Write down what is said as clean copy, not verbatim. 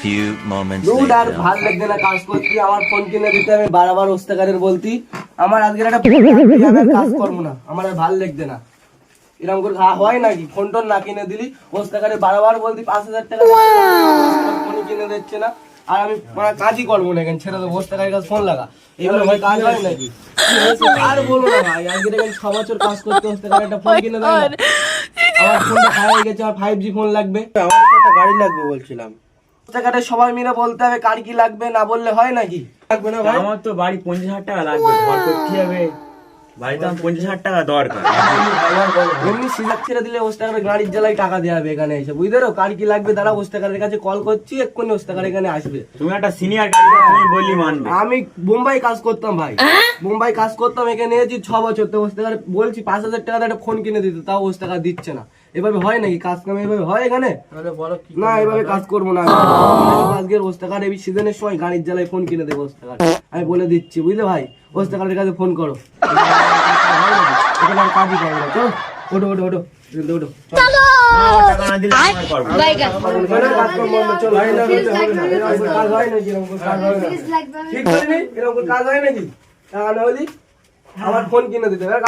few moments দুধ আর later. ভাল লাগবে না কাজ করতে, আমার ফোন কিনে দিতে আমি বারবার ওস্তাকারের বলতি, আমার আজকের একটা আমি আর কাজ করবো না, আমার আর ভাল লাগবে না। এরকম করে হয় নাকি? ফোন টোন না কিনে দিলি ওস্তাকারে বারবার বলতি 5,000 টাকা ফোন কিনে দিচ্ছে না, আর আমি মানে কাজই করবো না, এখানে ছেড়ে দেবো, ওস্তাকারের কাছে ফোন লাগা, এগুলো ভাই কাজ হয় নাকি? আর বলো না ভাই, আজকের এখানে 6 বছর কাজ করতে ওস্তাকারে একটা ফোন কিনে দেয় না। আমার ফোনটা খারাপ হয়ে গেছে, আমার 5G ফোন লাগবে, আমার তো একটা গাড়ি লাগবে বলছিলাম। ওস্তাকারে সবাই মিলে বলতে হবে কার কি লাগবে, না বললে হয় নাকি? লাগবে না ভাই? আমার তো বাড়ি 50,000 টাকা লাগবে, ঘর করতে হবে, বাড়িতে আমার 50,000 টাকা দরকার। এমনি সিজার ছেড়ে দিলে ওস্তাকারের গাড়ির জ্বালায় টাকা দেওয়া হবে এখানে এসে, বুঝতে পারো? কার কি লাগবে দাঁড়া, ওস্তাকারের কাছে কল করছি, এক্ষুনি ওস্তাকার এখানে আসবে। তুমি একটা সিনিয়র গাড়ি, তুমি বললি মানবে। আমি বোম্বাই কাজ করতাম ভাই, বোম্বাই কাজ করতাম, এখানে এসেছি 6 বছর, তো ওস্তাকার বলছি 5,000 টাকা একটা ফোন কিনে দিতে, তাও ওস্তাকার দিচ্ছে না। এভাবে হয় নাকি? কাজ কাম এভাবে হয় এখানে? তাহলে বলো কি না, এভাবে কাজ করবো না। আজকের ওস্তাকার এই সিজনের সময় গাড়ির জ্বালায় ফোন কিনে দেবো ওস্তাকার, আমি বলে দিচ্ছি, বুঝলে ভাই? ওস্তাকারের কাছে ফোন করো, এখানে আর কাজই করবে না। চলো ওঠো ওঠো ওঠো ওঠো ওঠো। আমার টাকা না দিলে আমি আর করবো না। ঠিক করিনি? এরকম করে কাজ হয় নাকি? টাকা না হলি আমার ফোন কিনে দিতে হবে।